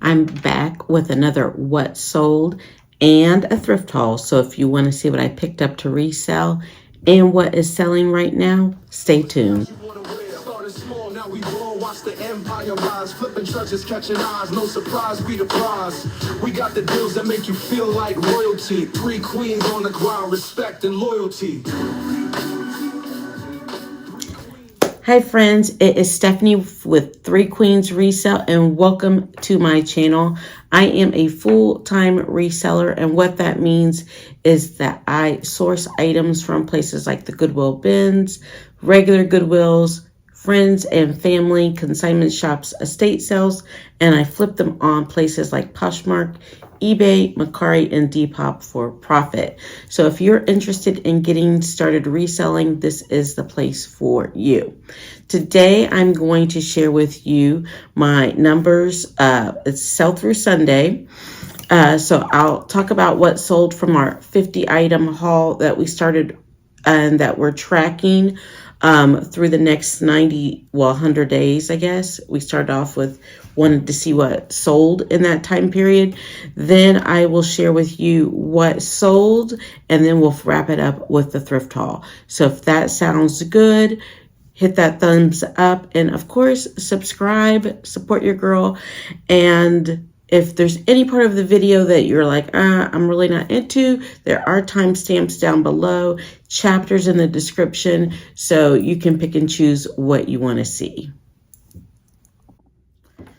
I'm back with another What Sold and a thrift haul. So if you want to see what I picked up to resell and what is selling right now, stay tuned. Watch the empire rise, flipping churches, catching eyes, no surprise, we the prize. We got the deals that make you feel like royalty. 3 queens on the ground, respect and loyalty. Hi friends, it is Stephanie with 3 Queens Resell and welcome to my channel. I am a full-time reseller, and what that means is that I source items from places like the Goodwill bins, regular Goodwills, friends and family, consignment shops, estate sales, and I flip them on places like Poshmark, eBay, Mercari, and Depop for profit. So if you're interested in getting started reselling, this is the place for you. Today, I'm going to share with you my numbers. It's sell through Sunday. So I'll talk about what sold from our 50 item haul that we started and that we're tracking through the next 100 days, I guess. We started off with wanted to see what sold in that time period. Then I will share with you what sold, and then we'll wrap it up with the thrift haul. So if that sounds good, hit that thumbs up, and of course, subscribe, support your girl. And if there's any part of the video that you're like, I'm really not into, there are timestamps down below, chapters in the description, so you can pick and choose what you want to see.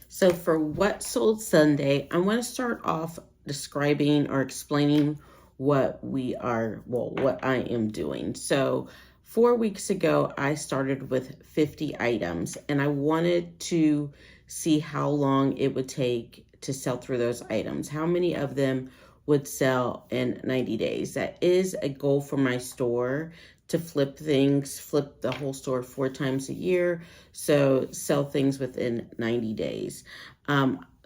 So for what sold Sunday, I want to start off describing or explaining what I am doing. So 4 weeks ago, I started with 50 items, and I wanted to see how long it would take to sell through those items. How many of them would sell in 90 days? That is a goal for my store, to flip the whole store 4 times a year. So sell things within 90 days.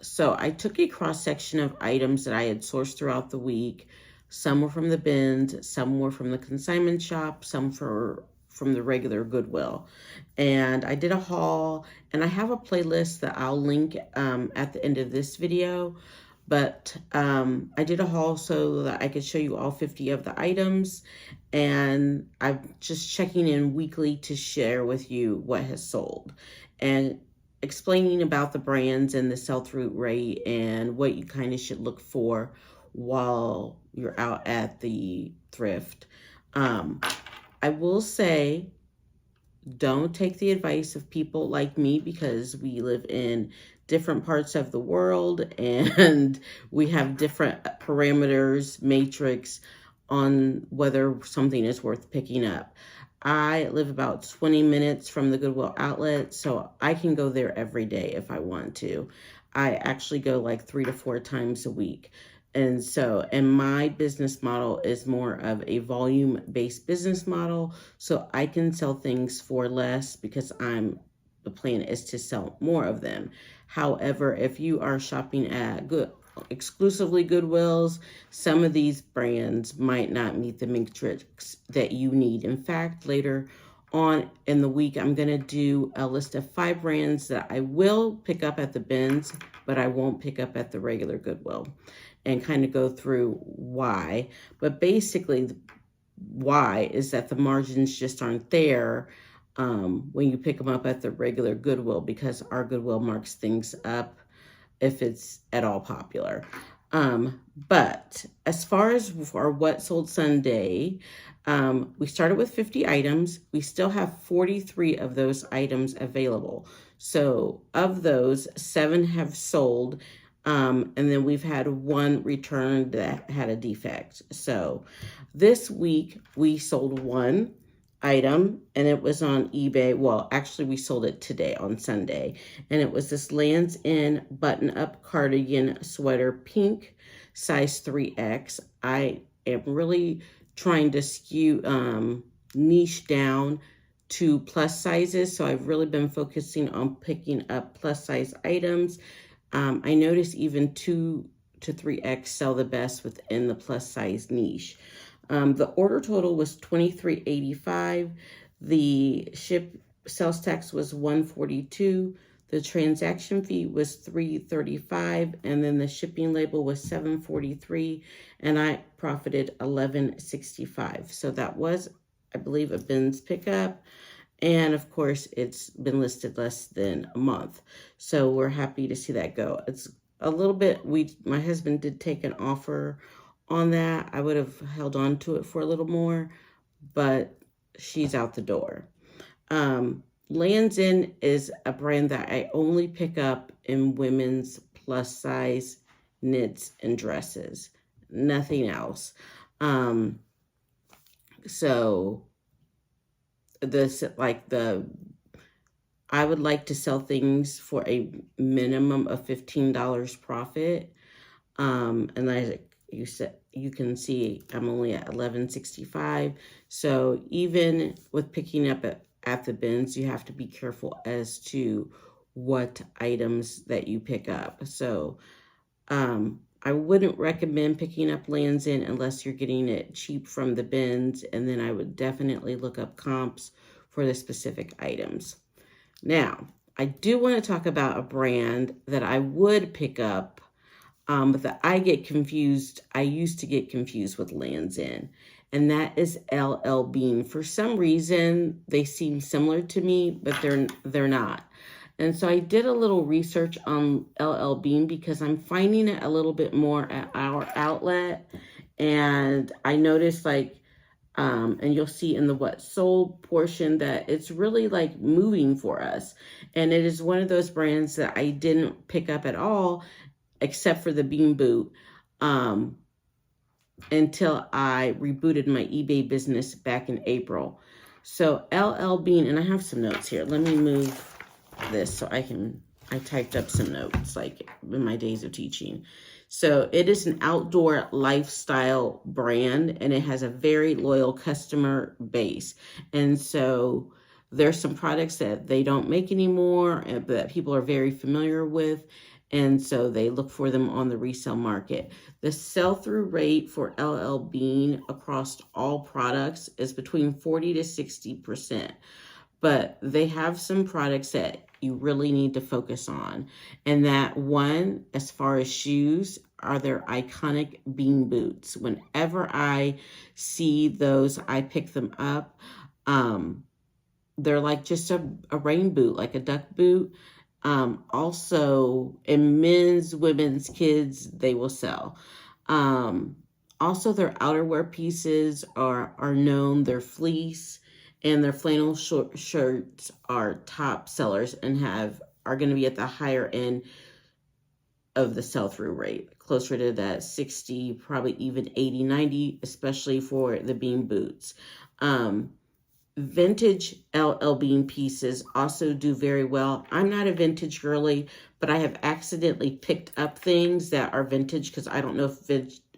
So I took a cross section of items that I had sourced throughout the week. Some were from the bins, some were from the consignment shop, some from the regular Goodwill. And I did a haul, and I have a playlist that I'll link at the end of this video. But I did a haul so that I could show you all 50 of the items, and I'm just checking in weekly to share with you what has sold and explaining about the brands and the sell-through rate and what you kind of should look for while you're out at the thrift. I will say, don't take the advice of people like me, because we live in different parts of the world and we have different parameters, matrix on whether something is worth picking up. I live about 20 minutes from the Goodwill outlet, so I can go there every day if I want to. I actually go like 3 to 4 times a week. And my business model is more of a volume-based business model, so I can sell things for less because the plan is to sell more of them. However, if you are shopping at exclusively Goodwills, some of these brands might not meet the matrix that you need. In fact, later on in the week, I'm going to do a list of 5 brands that I will pick up at the bins, but I won't pick up at the regular Goodwill, and kind of go through why. But basically, why is that the margins just aren't there when you pick them up at the regular Goodwill, because our Goodwill marks things up if it's at all popular. But as far as for what sold Sunday, we started with 50 items. We still have 43 of those items available. So of those, 7 have sold. And then we've had 1 returned that had a defect. So this week we sold 1 item, and it was on eBay. Well, actually we sold it today on Sunday, and it was this Lands' End button-up cardigan sweater, pink, size 3X. I am really trying to skew niche down to plus sizes, so I've really been focusing on picking up plus size items. I notice even 2 to 3X sell the best within the plus size niche. The order total was $23.85. The sales tax was $142. The transaction fee was $3.35, and then the shipping label was $7.43, and I profited $11.65. So that was, I believe, a bins pickup. And of course, it's been listed less than a month. So we're happy to see that go. It's a little bit, my husband did take an offer on that. I would have held on to it for a little more, but she's out the door. Lands' End is a brand that I only pick up in women's plus size knits and dresses, nothing else. So this, I would like to sell things for a minimum of $15 profit. And as you can see, I'm only at $11.65. So even with picking up at the bins, you have to be careful as to what items that you pick up. So I wouldn't recommend picking up Lands' End unless you're getting it cheap from the bins, and then I would definitely look up comps for the specific items. Now, I do want to talk about a brand that I would pick up, but that I get confused. I used to get confused with Lands' End, and that is LL Bean. For some reason, they seem similar to me, but they're not. And so I did a little research on LL Bean because I'm finding it a little bit more at our outlet. And I noticed and you'll see in the what sold portion that it's really like moving for us. And it is one of those brands that I didn't pick up at all, except for the bean boot, until I rebooted my eBay business back in April. So LL Bean, and I have some notes here. Let me move this so I typed up some notes like in my days of teaching. So it is an outdoor lifestyle brand, and it has a very loyal customer base. And so there's some products that they don't make anymore, but that people are very familiar with. And so they look for them on the resale market. The sell-through rate for LL Bean across all products is between 40 to 60%. But they have some products that you really need to focus on. And that one, as far as shoes, are their iconic bean boots. Whenever I see those, I pick them up. They're like just a rain boot, like a duck boot. Also, in men's, women's, kids, they will sell. Also, their outerwear pieces are known. They're fleece. And their flannel shirts are top sellers and are going to be at the higher end of the sell-through rate, closer to that 60, probably even 80, 90, especially for the bean boots. Vintage LL Bean pieces also do very well. I'm not a vintage girly, but I have accidentally picked up things that are vintage because I don't know if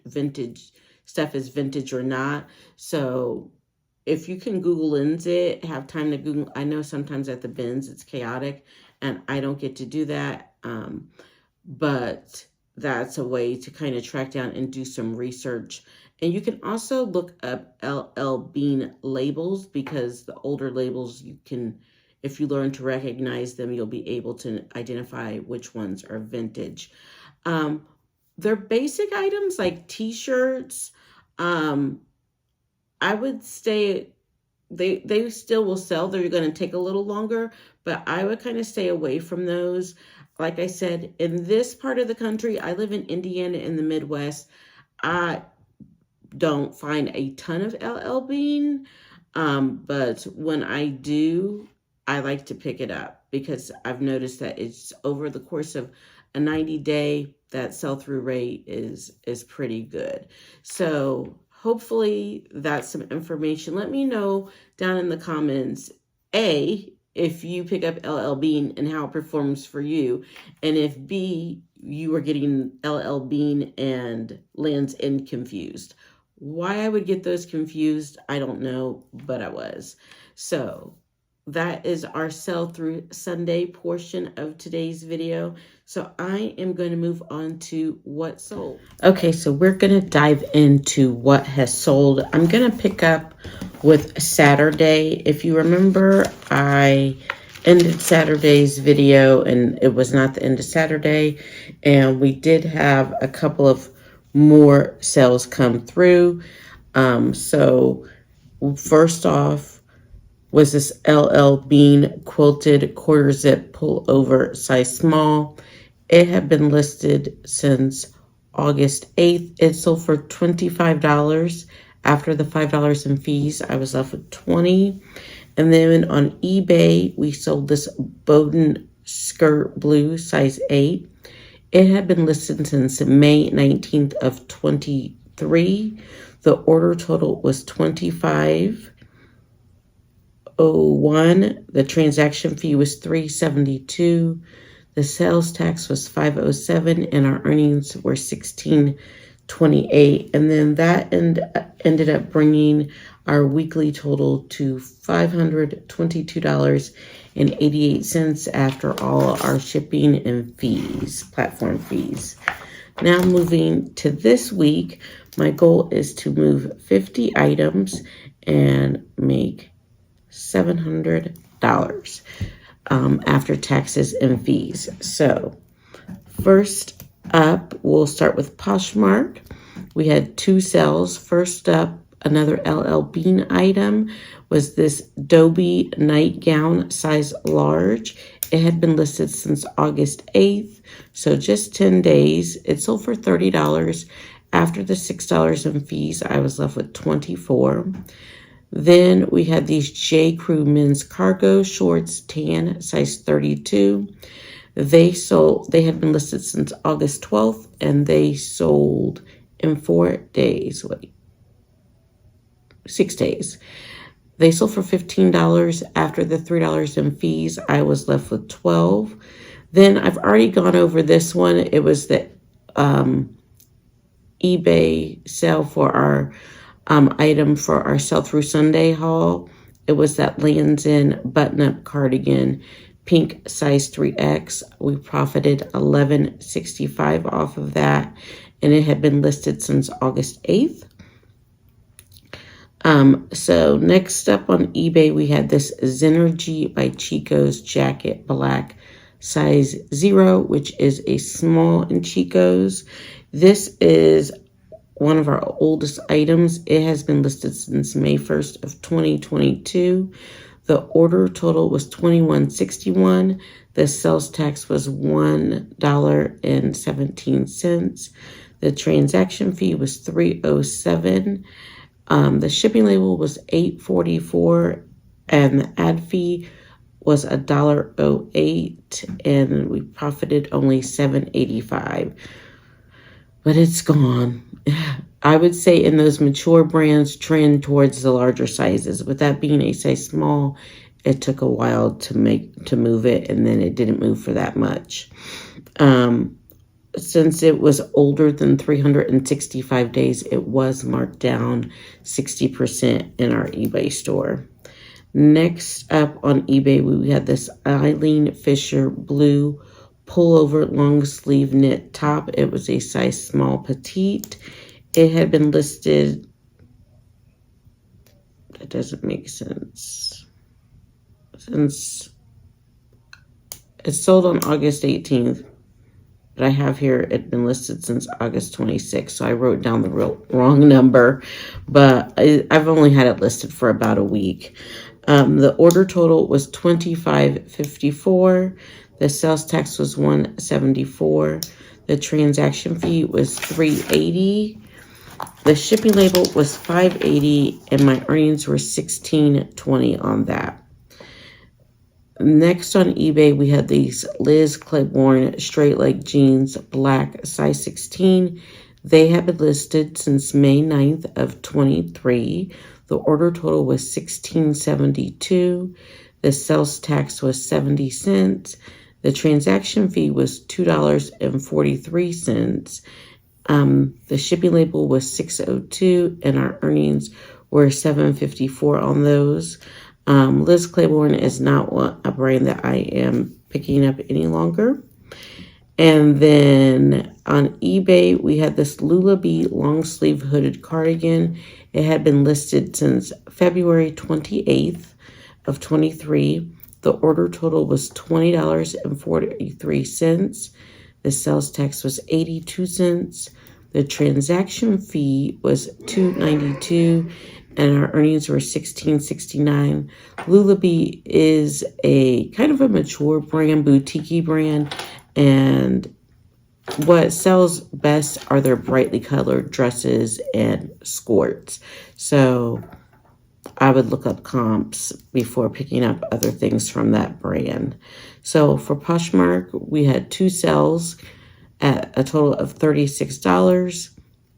vintage stuff is vintage or not. So if you can Google lens it, have time to Google. I know sometimes at the bins it's chaotic and I don't get to do that. But that's a way to kind of track down and do some research. And you can also look up LL Bean labels, because the older labels if you learn to recognize them, you'll be able to identify which ones are vintage. They're basic items like t-shirts. I would stay, they still will sell. They're going to take a little longer, but I would kind of stay away from those. Like I said, in this part of the country, I live in Indiana in the Midwest. I don't find a ton of LL Bean, but when I do, I like to pick it up because I've noticed that it's over the course of a 90-day, that sell-through rate is pretty good. So hopefully that's some information. Let me know down in the comments, A, if you pick up LL Bean and how it performs for you, and if B, you are getting LL Bean and Lands' End confused. Why I would get those confused, I don't know, but I was. So that is our sell-through Sunday portion of today's video. So I am going to move on to what sold. Okay, so we're going to dive into what has sold. I'm going to pick up with Saturday. If you remember, I ended Saturday's video, and it was not the end of Saturday. And we did have a couple of more sales come through. So first off was this LL Bean quilted quarter zip pullover size small. It had been listed since August 8th. It sold for $25. After the $5 in fees, I was left with $20. And then on eBay, we sold this Bowden skirt blue size 8. It had been listed since May 19th of 23. The order total was $25.01. The transaction fee was $3.72. The sales tax was $5.07, and our earnings were $16.28. And then that ended up bringing our weekly total to $522.88 after all our shipping and fees, platform fees. Now moving to this week, my goal is to move 50 items and make $700 after taxes and fees. So first up, we'll start with Poshmark. We had 2 sales. First up, another LL Bean item was this Dobie nightgown size large. It had been listed since August 8th, so just 10 days. It sold for $30. After the $6 in fees, I was left with $24. Then we had these J. Crew men's cargo shorts, tan, size 32. They had been listed since August 12th, and they sold in 4 days. 6 days. They sold for $15. After the $3 in fees, I was left with $12. Then I've already gone over this one. It was the eBay sale for our item for our sell through Sunday haul. It was that Lands End button-up cardigan, pink size 3X. We profited $11.65 off of that, and it had been listed since August 8th. So next up on eBay, we had this Zenergy by Chico's jacket, black, size 0, which is a small in Chico's. This is one of our oldest items. It has been listed since May 1st of 2022. The order total was $21.61. The sales tax was $1.17. The transaction fee was $3.07. The shipping label was $8.44, and the ad fee was $1.08, and we profited only $7.85. But it's gone. I would say in those mature brands, trend towards the larger sizes. With that being a size small, it took a while to move it, and then it didn't move for that much. Since it was older than 365 days, it was marked down 60% in our eBay store. Next up on eBay, we had this Eileen Fisher blue pullover long sleeve knit top. It was a size small petite. It had been listed, that doesn't make sense, since it sold on August 18th. But I have here it had been listed since August 26th, so I wrote down the wrong number, but I've only had it listed for about a week. The order total was $25.54. The sales tax was $1.74. The transaction fee was $3.80. The shipping label was $5.80, and my earnings were $16.20 on that. Next on eBay, we had these Liz Claiborne straight leg jeans, black, size 16. They have been listed since May 9th of 23. The order total was $16.72. The sales tax was 70 cents. The transaction fee was $2.43. The shipping label was $6.02, and our earnings were $7.54 on those. Liz Claiborne is not a brand that I am picking up any longer. And then on eBay, we had this Lullaby long sleeve hooded cardigan. It had been listed since February 28th of 23. The order total was $20.43. The sales tax was 82 cents. The transaction fee was $2.92, and our earnings were $16.69. Lullaby is a kind of a mature brand, boutique brand, and what sells best are their brightly colored dresses and skirts. So I would look up comps before picking up other things from that brand. So for Poshmark, we had 2 sales at a total of $36.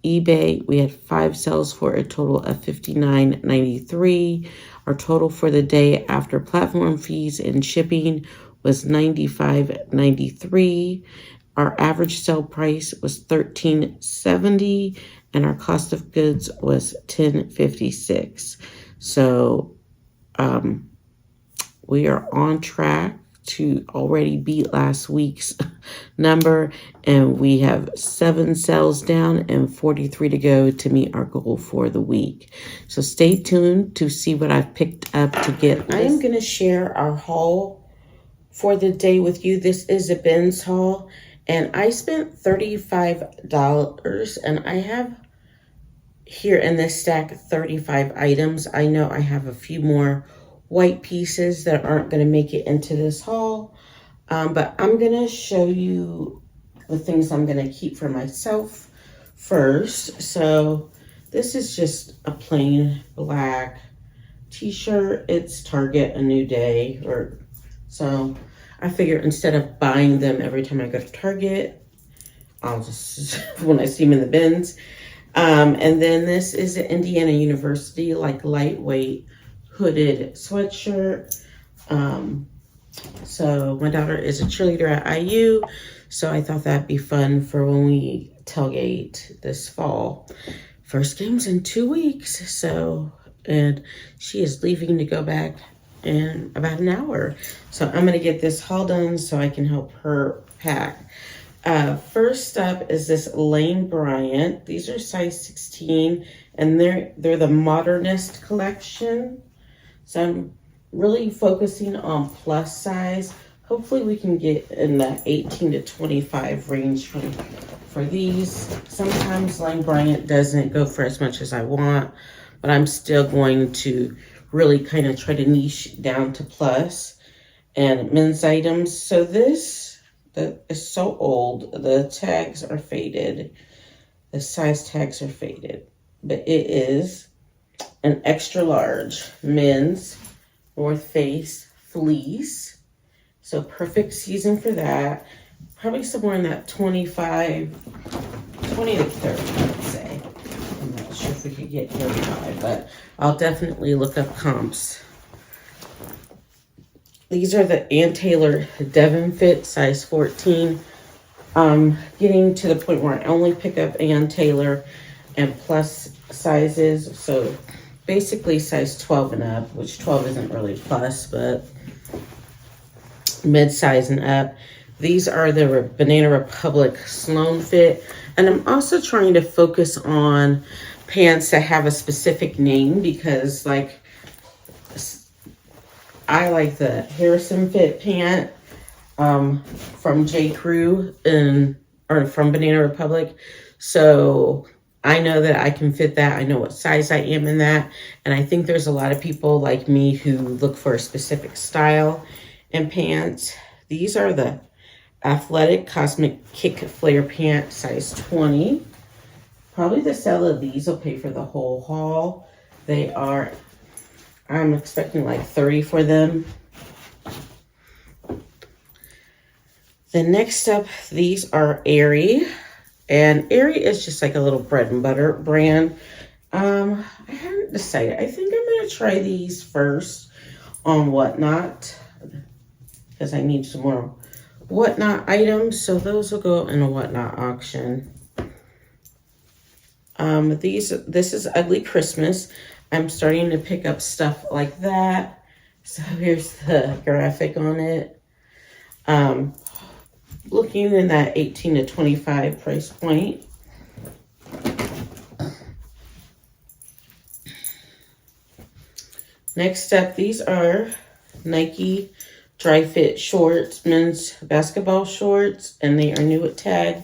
eBay, we had 5 sales for a total of $59.93. Our total for the day after platform fees and shipping was $95.93. Our average sale price was $13.70, and our cost of goods was $10.56. So we are on track to already beat last week's number, and we have 7 sales down and 43 to go to meet our goal for the week. So stay tuned to see what I've picked up to get. I am going to share our haul for the day with you. This is a Ben's haul, and I spent $35, and I have here in this stack 35 items. I know I have a few more white pieces that aren't going to make it into this haul, but I'm going to show you the things I'm going to keep for myself first. So this is just a plain black t-shirt. It's Target A New Day, so I figure instead of buying them every time I go to Target, I'll just when I see them in the bins. And then this is an Indiana University, like lightweight hooded sweatshirt. So my daughter is a cheerleader at IU, so I thought that'd be fun for when we tailgate this fall. First game's in 2 weeks, and she is leaving to go back in about an hour. So I'm gonna get this haul done so I can help her pack. First up is this Lane Bryant. These are size 16, and they're the Modernist collection. So I'm really focusing on plus size. Hopefully we can get in that 18 to 25 range for these. Sometimes Lane Bryant doesn't go for as much as I want, but I'm still going to really kind of try to niche down to plus and men's items. So this that is so old. The tags are faded. The size tags are faded. But it is an extra large men's North Face fleece. So perfect season for that. Probably somewhere in that 20 to 30, I would say. I'm not sure if we could get 35, but I'll definitely look up comps. These are the Ann Taylor Devon Fit, size 14. Getting to the point where I only pick up Ann Taylor and plus sizes. So basically size 12 and up, which 12 isn't really plus, but mid-size and up. These are the Banana Republic Sloan Fit. And I'm also trying to focus on pants that have a specific name, because like I like the Harrison Fit pant from J. Crew or from Banana Republic. So I know that I can fit that. I know what size I am in that. And I think there's a lot of people like me who look for a specific style in pants. These are the Athletic Cosmic Kick Flare pant, size 20. Probably the sale of these will pay for the whole haul. I'm expecting like 30 for them. The next up, these are Aerie. And Aerie is just like a little bread and butter brand. I haven't decided. I think I'm going to try these first on Whatnot, because I need some more Whatnot items. So those will go in a Whatnot auction. This is Ugly Christmas. I'm starting to pick up stuff like that. So here's the graphic on it. Looking in that 18 to 25 price point. Next up, these are Nike dry fit shorts, men's basketball shorts, and they are new at Tag.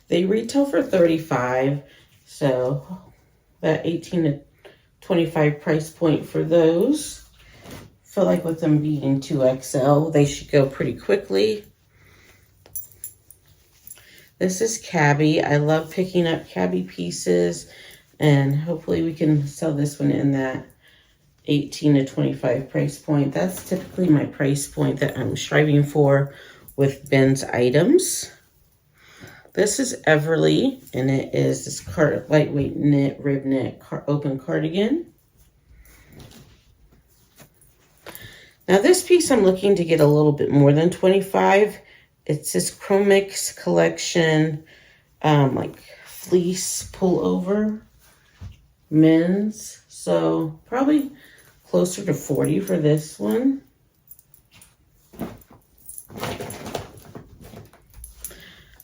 They retail for $35, so that 18 to 25 price point for those. Feel like with them being 2XL, they should go pretty quickly. This is cabbie. I love picking up cabbie pieces, and hopefully we can sell this one in that 18 to 25 price point. That's typically my price point that I'm striving for with Ben's items. This is Everly, and it is this lightweight knit, rib knit, open cardigan. Now this piece I'm looking to get a little bit more than 25. It's this Chromix collection, like fleece pullover, men's. So probably closer to 40 for this one.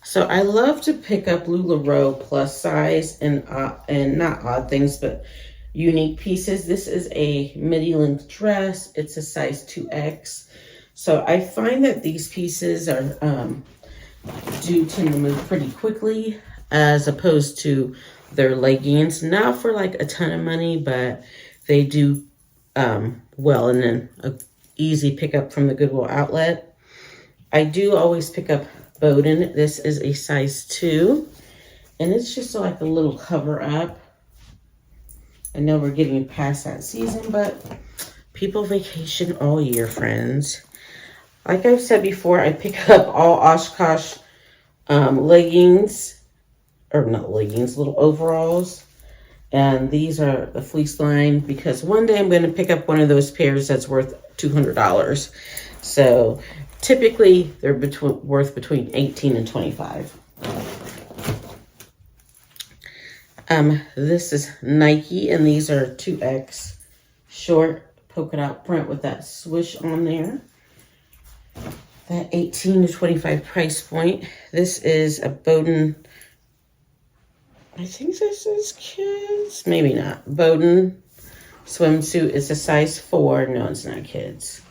So I love to pick up LuLaRoe plus size and not odd things, but unique pieces. This is a midi length dress. It's a size 2X. So I find that these pieces are do tend to move pretty quickly as opposed to their leggings. Not for like a ton of money, but they do well, and then a easy pickup from the Goodwill outlet. I do always pick up Bowden. This is a size 2, and it's just like a little cover up. I know we're getting past that season, but people vacation all year, friends. Like I've said before, I pick up all Oshkosh leggings, or not leggings, little overalls. And these are the fleece line because one day I'm going to pick up one of those pairs that's worth $200. So typically they're worth between 18 and 25. This is Nike, and these are 2X short polka dot print with that swoosh on there. That 18 to 25 price point. This is a Bowden, I think this is kids, maybe not. Bowden swimsuit is a size 4. No, it's not kids.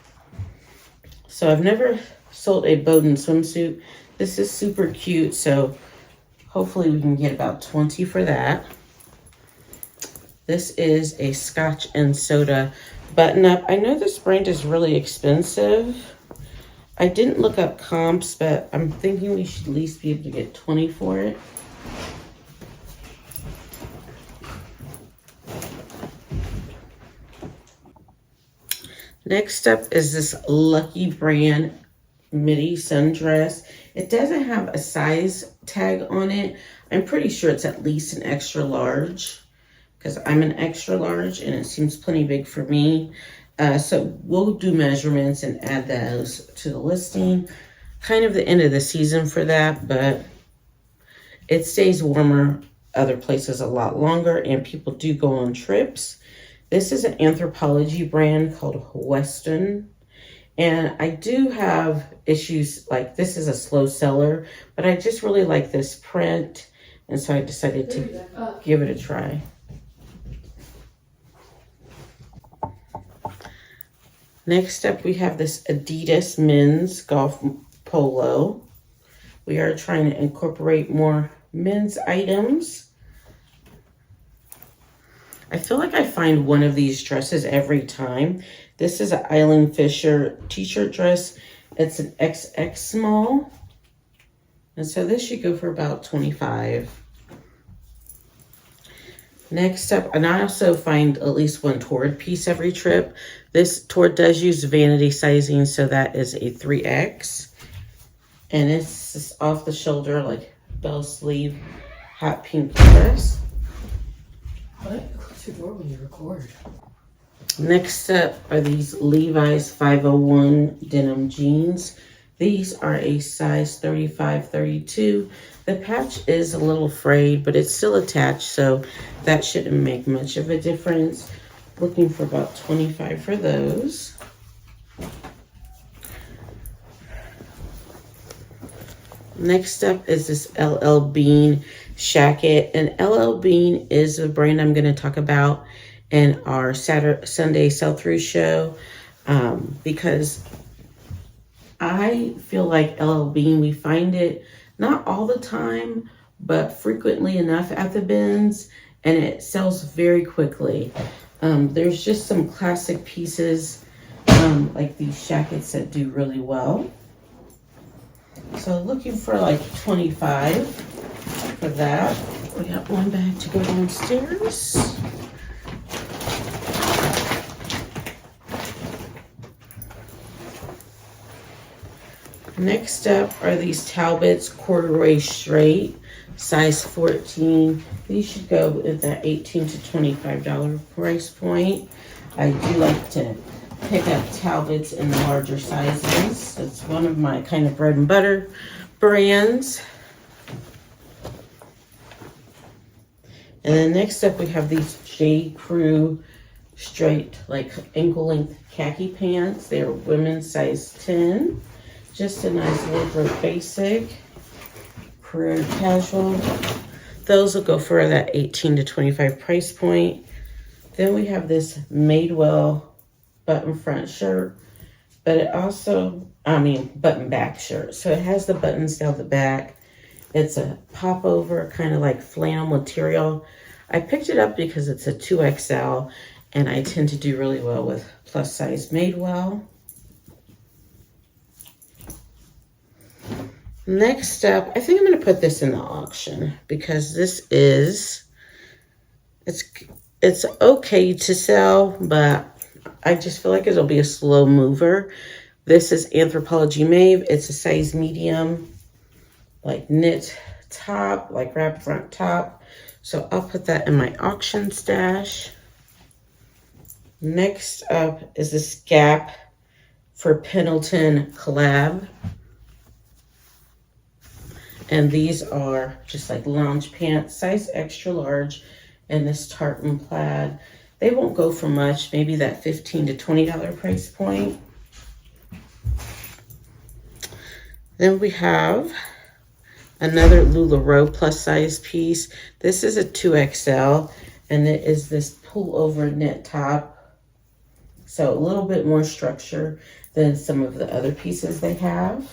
So I've never sold a Bowden swimsuit. This is super cute, so hopefully we can get about 20 for that. This is a Scotch and Soda button-up. I know this brand is really expensive. I didn't look up comps, but I'm thinking we should at least be able to get 20 for it. Next up is this Lucky Brand midi sundress. It doesn't have a size tag on it. I'm pretty sure it's at least an extra large because I'm an extra large and it seems plenty big for me. So we'll do measurements and add those to the listing. Kind of the end of the season for that, but it stays warmer other places a lot longer, and people do go on trips. This is an Anthropologie brand called Weston. And I do have issues, like this is a slow seller, but I just really like this print. And so I decided to give it a try. Next up, we have this Adidas men's golf polo. We are trying to incorporate more men's items. I feel like I find one of these dresses every time. This is an Eileen Fisher t-shirt dress. It's an XX small. And so this should go for about 25. Next up, and I also find at least one Torrid piece every trip. This Torrid does use vanity sizing, so that is a 3X. And it's just off the shoulder, like bell sleeve, hot pink dress. What? Close your door when you record. Next up are these Levi's 501 denim jeans. These are a size 35-32. The patch is a little frayed, but it's still attached, so that shouldn't make much of a difference. Looking for about 25 for those. Next up is this LL Bean shacket, and LL Bean is a brand I'm going to talk about in our Sunday sell-through show, because I feel like LL Bean, we find it not all the time, but frequently enough at the bins, and it sells very quickly. There's just some classic pieces, like these shackets that do really well. So looking for like 25 for that. We got one bag to go downstairs. Next up are these Talbots corduroy straight, size 14. These should go at that $18 to $25 price point. I do like to pick up Talbots in the larger sizes. It's one of my kind of bread and butter brands. And then next up we have these J. Crew straight, like ankle length khaki pants. They're women's size 10. Just a nice wardrobe basic, career casual. Those will go for that 18 to 25 price point. Then we have this Madewell button front shirt, but it also, button back shirt. So it has the buttons down the back. It's a pop over kind of like flannel material. I picked it up because it's a 2XL and I tend to do really well with plus size Madewell. Next up, I think I'm going to put this in the auction because this is, it's okay to sell, but I just feel like it'll be a slow mover. This is Anthropologie Mauve. It's a size medium, like knit top, like wrap front top. So I'll put that in my auction stash. Next up is this Gap for Pendleton collab. And these are just like lounge pants, size extra large, and this tartan plaid. They won't go for much, maybe that $15 to $20 price point. Then we have another LuLaRoe plus size piece. This is a 2XL, and it is this pullover knit top. So a little bit more structure than some of the other pieces they have.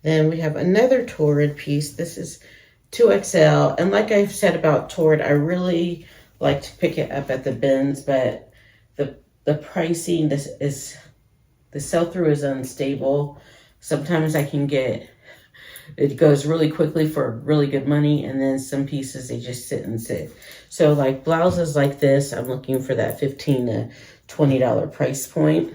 Then we have another Torrid piece. This is 2XL. And like I've said about Torrid, I really like to pick it up at the bins, but the pricing, the sell-through is unstable. Sometimes I can get, it goes really quickly for really good money, and then some pieces, they just sit and sit. So like blouses like this, I'm looking for that $15 to $20 price point.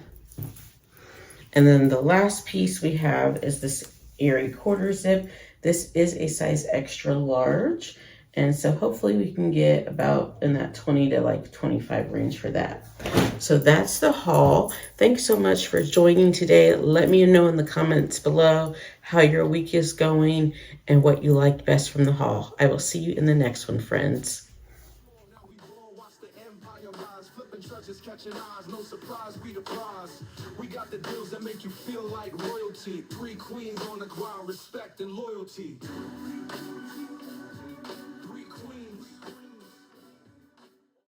And then the last piece we have is this Airy quarter zip. This is a size extra large, and so hopefully we can get about in that 20 to like 25 range for that. So that's the haul. Thanks so much for joining today. Let me know in the comments below how your week is going and what you liked best from the haul. I will see you in the next one, friends. Catching eyes, no surprise, we the prize. We got the deals that make you feel like royalty. 3 queens on the ground, respect and loyalty.